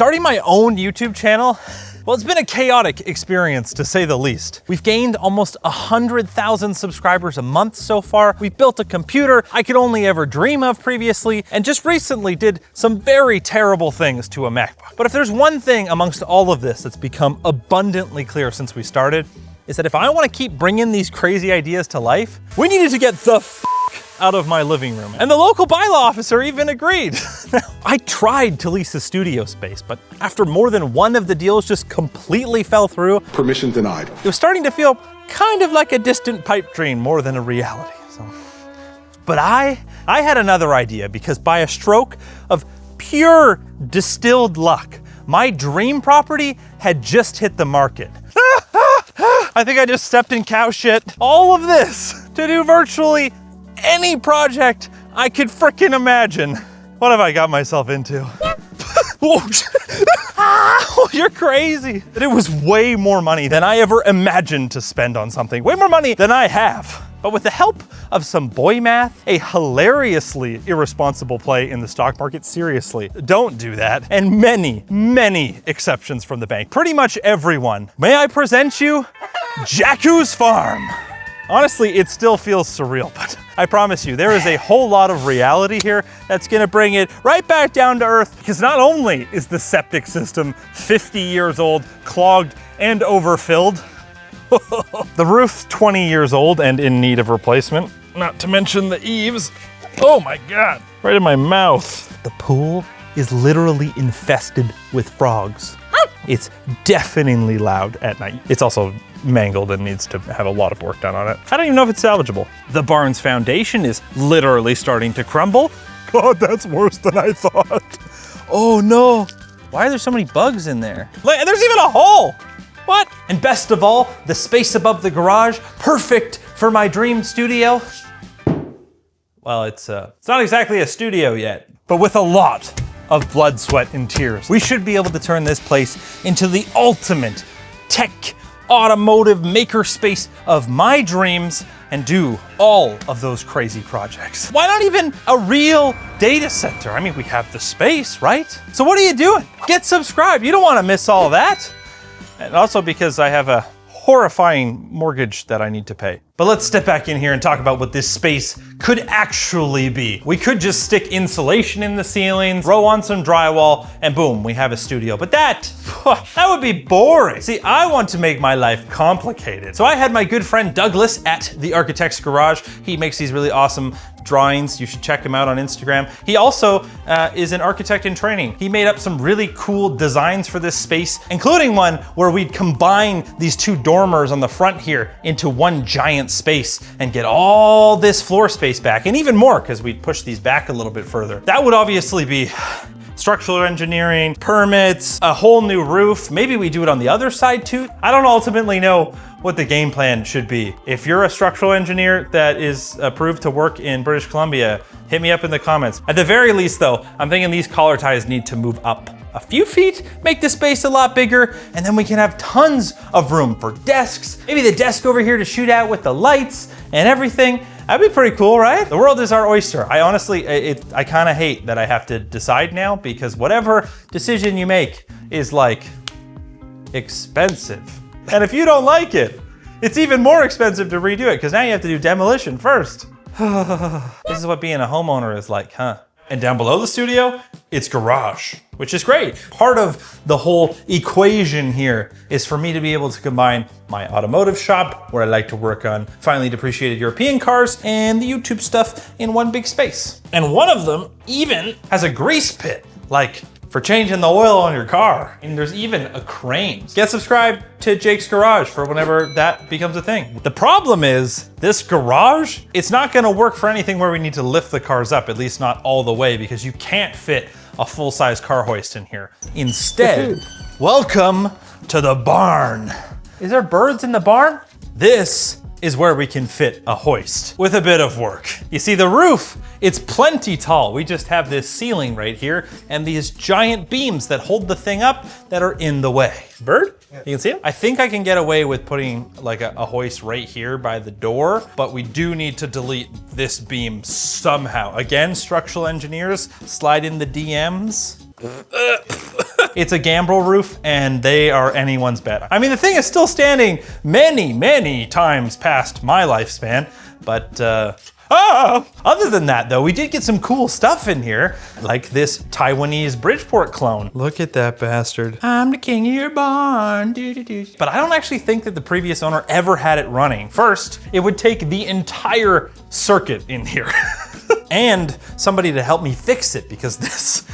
Starting my own YouTube channel, well, it's been a chaotic experience to say the least. We've gained almost 100,000 subscribers a month so far. We've built a computer I could only ever dream of previously, and just recently did some very terrible things to a MacBook. But if there's one thing amongst all of this that's become abundantly clear since we started, is that if I want to keep bringing these crazy ideas to life, we needed to get the out of my living room. And the local bylaw officer even agreed. I tried to lease a studio space, but after more than one of the deals just completely fell through. Permission denied. It was starting to feel kind of like a distant pipe dream more than a reality. But I had another idea, because by a stroke of pure distilled luck, my dream property had just hit the market. I think I just stepped in cow shit. All of this to do virtually any project I could frickin' imagine. What have I got myself into? Oh, you're crazy. It was way more money than I ever imagined to spend on something. Way more money than I have. But with the help of some boy math, a hilariously irresponsible play in the stock market, seriously, don't do that, and many, many exceptions from the bank, pretty much everyone, may I present you Jakku's Farm. Honestly, it still feels surreal, but I promise you, there is a whole lot of reality here that's gonna bring it right back down to earth, because not only is the septic system 50 years old, clogged, and overfilled, the roof's 20 years old and in need of replacement, not to mention the eaves. Oh my God, right in my mouth. The pool is literally infested with frogs. It's deafeningly loud at night. It's also mangled and needs to have a lot of work done on it. I don't even know if it's salvageable. The barn's foundation is literally starting to crumble. God, that's worse than I thought. Oh no. Why are there so many bugs in there? There's even a hole. What? And best of all, the space above the garage, perfect for my dream studio. Well, it's not exactly a studio yet, but with a lot of blood, sweat, and tears, we should be able to turn this place into the ultimate tech automotive makerspace of my dreams and do all of those crazy projects. Why not even a real data center? I mean, we have the space, right? So what are you doing? Get subscribed. You don't want to miss all that. And also because I have a horrifying mortgage that I need to pay. But let's step back in here and talk about what this space could actually be. We could just stick insulation in the ceilings, throw on some drywall, and boom, we have a studio. But that would be boring. See, I want to make my life complicated. So I had my good friend Douglas at the Architect's Garage. He makes these really awesome drawings. You should check him out on Instagram. He also is an architect in training. He made up some really cool designs for this space, including one where we'd combine these two dormers on the front here into one giant space and get all this floor space back, and even more because we'd push these back a little bit further. That would obviously be structural engineering, permits, a whole new roof. Maybe we do it on the other side too. I don't ultimately know what the game plan should be. If you're a structural engineer that is approved to work in British Columbia, hit me up in the comments. At the very least though, I'm thinking these collar ties need to move up a few feet, make the space a lot bigger, and then we can have tons of room for desks. Maybe the desk over here to shoot out with the lights and everything. That'd be pretty cool, right? The world is our oyster. I honestly, I kind of hate that I have to decide now, because whatever decision you make is like expensive. And if you don't like it, it's even more expensive to redo it, because now you have to do demolition first. This is what being a homeowner is like, huh? And down below the studio, it's garage, which is great. Part of the whole equation here is for me to be able to combine my automotive shop, where I like to work on finely depreciated European cars, and the YouTube stuff in one big space. And one of them even has a grease pit, like for changing the oil on your car. And there's even a crane. Get subscribed to Jake's Garage for whenever that becomes a thing. The problem is, this garage, it's not gonna work for anything where we need to lift the cars up, at least not all the way, because you can't fit a full-size car hoist in here. Instead, welcome to the barn. Is there birds in the barn? This is where we can fit a hoist with a bit of work. You see, the roof, it's plenty tall. We just have this ceiling right here and these giant beams that hold the thing up that are in the way. Bird? Yeah. You can see him? I think I can get away with putting like a hoist right here by the door, but we do need to delete this beam somehow. Again, structural engineers, slide in the DMs. It's a gambrel roof and they are anyone's bet. I mean, the thing is still standing many, many times past my lifespan, but other than that though, we did get some cool stuff in here, like this Taiwanese Bridgeport clone. Look at that bastard. I'm the king of your barn. But I don't actually think that the previous owner ever had it running. First, it would take the entire circuit in here and somebody to help me fix it, because this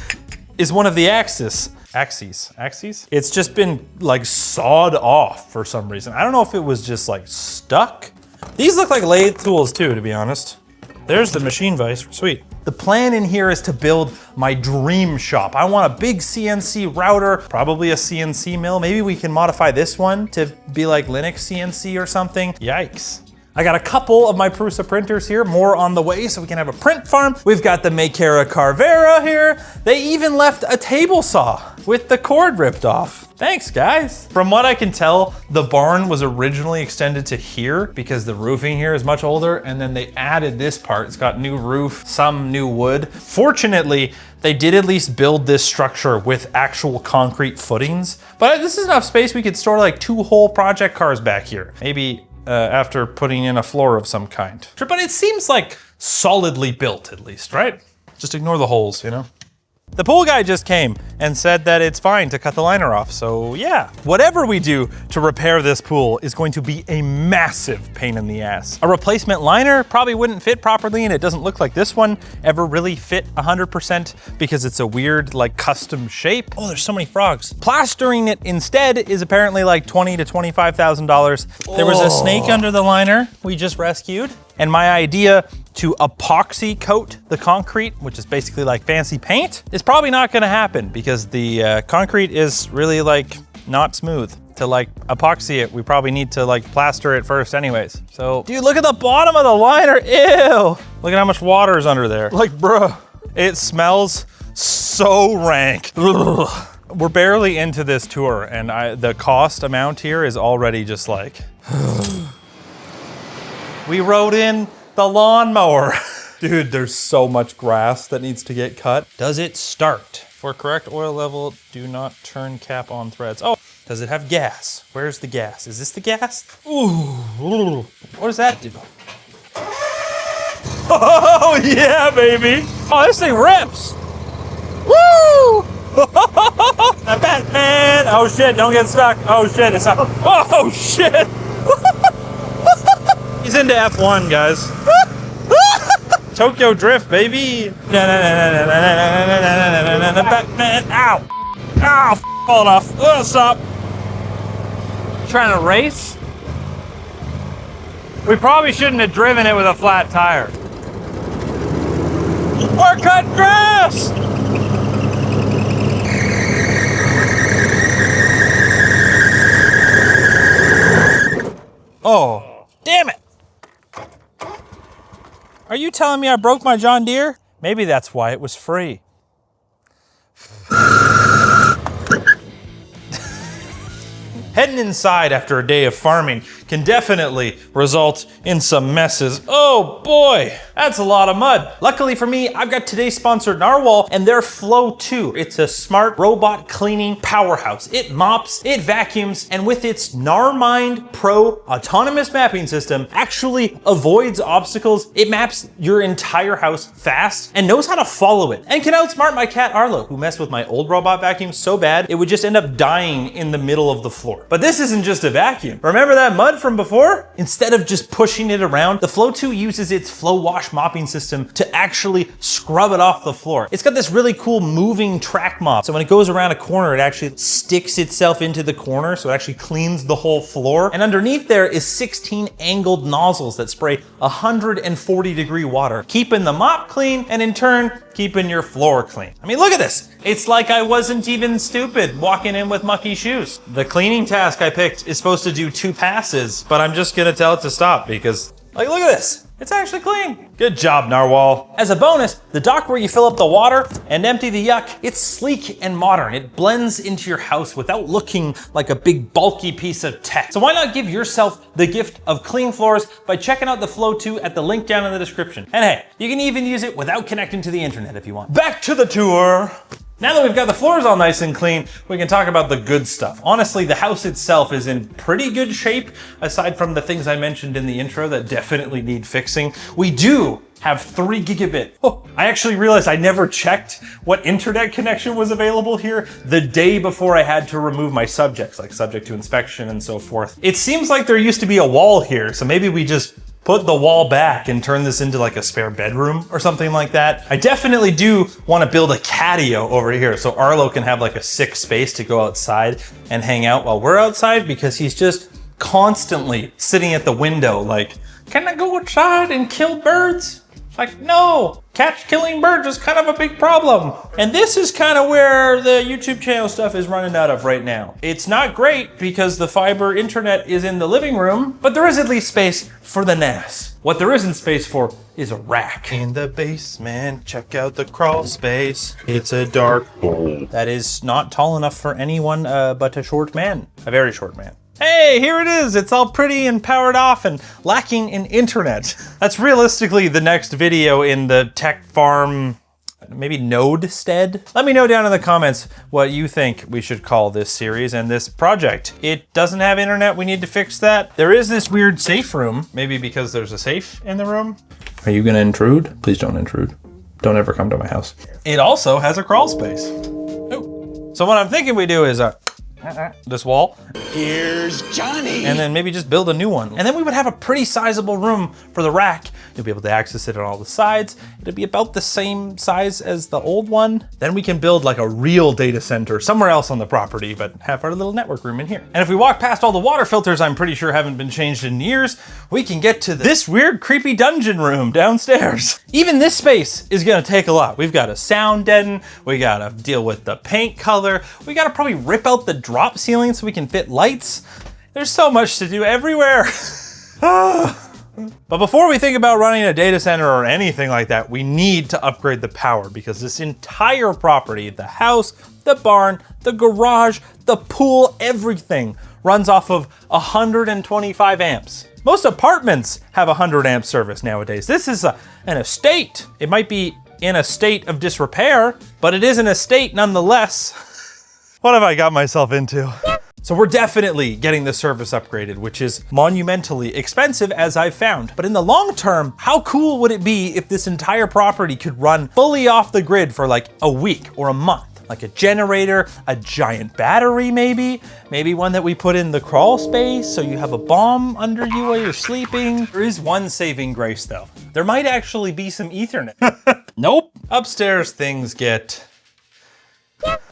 is one of the axes. It's just been like sawed off for some reason. I don't know if it was just like stuck. These look like lathe tools too, to be honest. There's the machine vise, sweet. The plan in here is to build my dream shop. I want a big CNC router, probably a CNC mill. Maybe we can modify this one to be like Linux CNC or something. Yikes. I got a couple of my Prusa printers here, more on the way so we can have a print farm. We've got the Makera Carvera here. They even left a table saw with the cord ripped off. Thanks, guys. From what I can tell, the barn was originally extended to here because the roofing here is much older, and then they added this part. It's got new roof, some new wood. Fortunately, they did at least build this structure with actual concrete footings, but this is enough space we could store like 2 whole project cars back here. Maybe after putting in a floor of some kind. But it seems like solidly built at least, right? Just ignore the holes, you know? The pool guy just came and said that it's fine to cut the liner off, so yeah. Whatever we do to repair this pool is going to be a massive pain in the ass. A replacement liner probably wouldn't fit properly, and it doesn't look like this one ever really fit 100% because it's a weird like custom shape. Oh, there's so many frogs. Plastering it instead is apparently like $20,000 to $25,000. There was a snake under the liner we just rescued. And my idea to epoxy coat the concrete, which is basically like fancy paint, is probably not gonna happen because the concrete is really like not smooth. To like epoxy it, we probably need to like plaster it first anyways. So, dude, look at the bottom of the liner, ew! Look at how much water is under there. Like, bruh, it smells so rank. Ugh. We're barely into this tour and the cost amount here is already just like, we rode in the lawnmower. Dude, there's so much grass that needs to get cut. Does it start? For correct oil level, do not turn cap on threads. Oh, does it have gas? Where's the gas? Is this the gas? Ooh, what does that do? Oh yeah, baby. Oh, this thing rips. Woo! Batman! Oh shit, don't get stuck. Oh shit, it's not. Oh shit! He's into F1, guys. Tokyo Drift, baby. Batman, ow. Ow, falling off. Oh, stop. Trying to race? We probably shouldn't have driven it with a flat tire. We're cutting grass! Oh, damn it. Are you telling me I broke my John Deere? Maybe that's why it was free. Heading inside after a day of farming can definitely result in some messes. Oh boy, that's a lot of mud. Luckily for me, I've got today's sponsor Narwal and their Flow 2. It's a smart robot cleaning powerhouse. It mops, it vacuums, and with its Narmind Pro autonomous mapping system, actually avoids obstacles. It maps your entire house fast and knows how to follow it, and can outsmart my cat Arlo, who messed with my old robot vacuum so bad it would just end up dying in the middle of the floor. But this isn't just a vacuum. Remember that mud from before? Instead of just pushing it around, the Flow 2 uses its Flow Wash mopping system to actually scrub it off the floor. It's got this really cool moving track mop. So when it goes around a corner, it actually sticks itself into the corner, so it actually cleans the whole floor. And underneath there is 16 angled nozzles that spray 140-degree water, keeping the mop clean and in turn, keeping your floor clean. I mean, look at this. It's like I wasn't even stupid walking in with mucky shoes. The cleaning task I picked is supposed to do 2 passes, but I'm just gonna tell it to stop because, like, look at this. It's actually clean. Good job, Narwal. As a bonus, the dock where you fill up the water and empty the yuck, it's sleek and modern. It blends into your house without looking like a big bulky piece of tech. So why not give yourself the gift of clean floors by checking out the Flow 2 at the link down in the description. And hey, you can even use it without connecting to the internet if you want. Back to the tour. Now that we've got the floors all nice and clean, we can talk about the good stuff. Honestly, the house itself is in pretty good shape, aside from the things I mentioned in the intro that definitely need fixing. We do have 3 gigabit. Oh, I actually realized I never checked what internet connection was available here the day before I had to remove my subjects, like subject to inspection and so forth. It seems like there used to be a wall here, so maybe we just put the wall back and turn this into like a spare bedroom or something like that. I definitely do want to build a catio over here so Arlo can have like a sick space to go outside and hang out while we're outside, because he's just constantly sitting at the window like, can I go outside and kill birds? Like, no, killing birds is kind of a big problem. And this is kind of where the YouTube channel stuff is running out of right now. It's not great because the fiber internet is in the living room, but there is at least space for the NAS. What there isn't space for is a rack. In the basement, check out the crawl space. It's a dark hole that is not tall enough for anyone but a short man, a very short man. Hey, here it is. It's all pretty and powered off and lacking in internet. That's realistically the next video in the tech farm, maybe node stead. Let me know down in the comments what you think we should call this series and this project. It doesn't have internet, we need to fix that. There is this weird safe room, maybe because there's a safe in the room. Are you gonna intrude? Please don't intrude. Don't ever come to my house. It also has a crawl space. Oh. So what I'm thinking we do is this wall. Here's Johnny. And then maybe just build a new one. And then we would have a pretty sizable room for the rack. You'll be able to access it on all the sides. It'll be about the same size as the old one. Then we can build like a real data center somewhere else on the property, but have our little network room in here. And if we walk past all the water filters I'm pretty sure haven't been changed in years, we can get to this weird creepy dungeon room downstairs. Even this space is gonna take a lot. We've got to sound deaden, we gotta deal with the paint color, we gotta probably rip out the drop ceiling so we can fit lights. There's so much to do everywhere. But before we think about running a data center or anything like that, we need to upgrade the power, because this entire property, the house, the barn, the garage, the pool, everything runs off of 125 amps. Most apartments have 100 amp service nowadays. This is an estate. It might be in a state of disrepair, but it is an estate nonetheless. What have I got myself into? So we're definitely getting the service upgraded, which is monumentally expensive, as I've found. But in the long term, how cool would it be if this entire property could run fully off the grid for like a week or a month? Like a generator, a giant battery maybe one that we put in the crawl space so you have a bomb under you while you're sleeping. There is one saving grace though. There might actually be some Ethernet. Nope. Upstairs things get...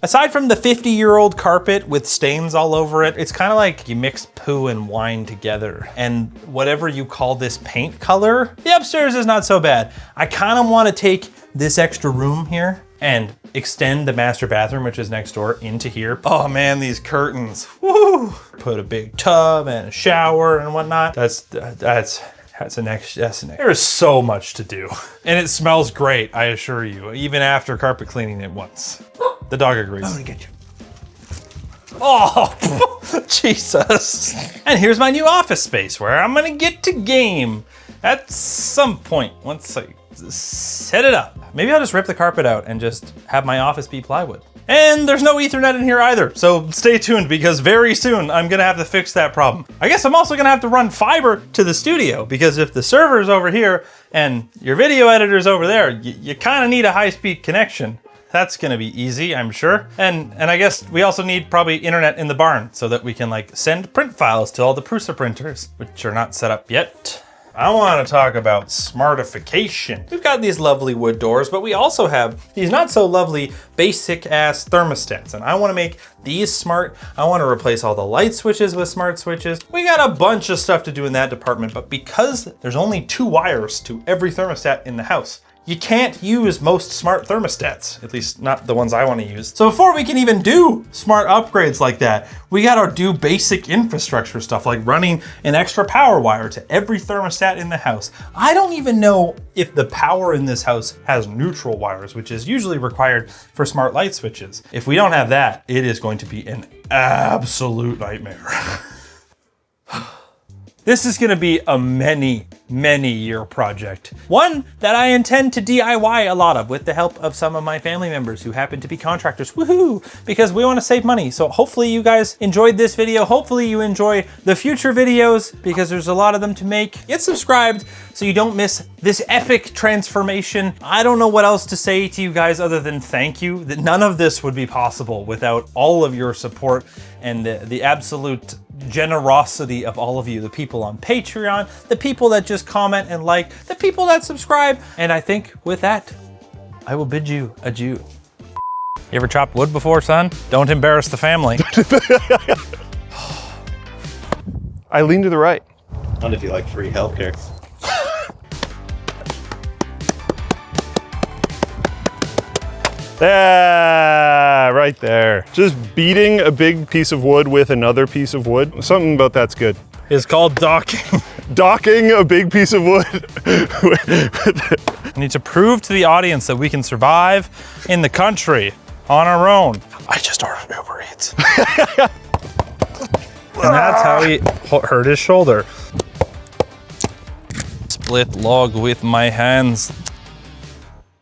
Aside from the 50-year-old carpet with stains all over it, it's kind of like you mix poo and wine together. And whatever you call this paint color, the upstairs is not so bad. I kind of want to take this extra room here and extend the master bathroom, which is next door, into here. Oh man, these curtains, woo! Put a big tub and a shower and whatnot. That's the next. There is so much to do. And it smells great, I assure you, even after carpet cleaning it once. The dog agrees. I'm gonna get you. Oh, Jesus. And here's my new office space where I'm gonna get to game at some point once I set it up. Maybe I'll just rip the carpet out and just have my office be plywood. And there's no Ethernet in here either, so stay tuned because very soon I'm gonna have to fix that problem. I guess I'm also gonna have to run fiber to the studio, because if the server's over here and your video editor's over there, you kinda need a high-speed connection. That's gonna be easy, I'm sure. And I guess we also need probably internet in the barn so that we can like send print files to all the Prusa printers, which are not set up yet. I want to talk about smartification. We've got these lovely wood doors, but we also have these not so lovely basic ass thermostats. And I want to make these smart. I want to replace all the light switches with smart switches. We got a bunch of stuff to do in that department, but because there's only 2 wires to every thermostat in the house, you can't use most smart thermostats, at least not the ones I want to use. So before we can even do smart upgrades like that, we gotta do basic infrastructure stuff like running an extra power wire to every thermostat in the house. I don't even know if the power in this house has neutral wires, which is usually required for smart light switches. If we don't have that, it is going to be an absolute nightmare. This is gonna be a many year project. One that I intend to DIY a lot of with the help of some of my family members who happen to be contractors. Woohoo! Because we wanna save money. So hopefully you guys enjoyed this video. Hopefully you enjoy the future videos because there's a lot of them to make. Get subscribed so you don't miss this epic transformation. I don't know what else to say to you guys other than thank you. That none of this would be possible without all of your support and the absolute generosity of all of you, the people on Patreon, the people that just comment and like, the people that subscribe. And I think with that, I will bid you adieu. You ever chopped wood before, son? Don't embarrass the family. I lean to the right. Not if you like free healthcare. Yeah, right there. Just beating a big piece of wood with another piece of wood. Something about that's good. It's called docking. Docking a big piece of wood. I need to prove to the audience that we can survive in the country on our own. I just ordered Uber Eats. And that's how he hurt his shoulder. Split log with my hands.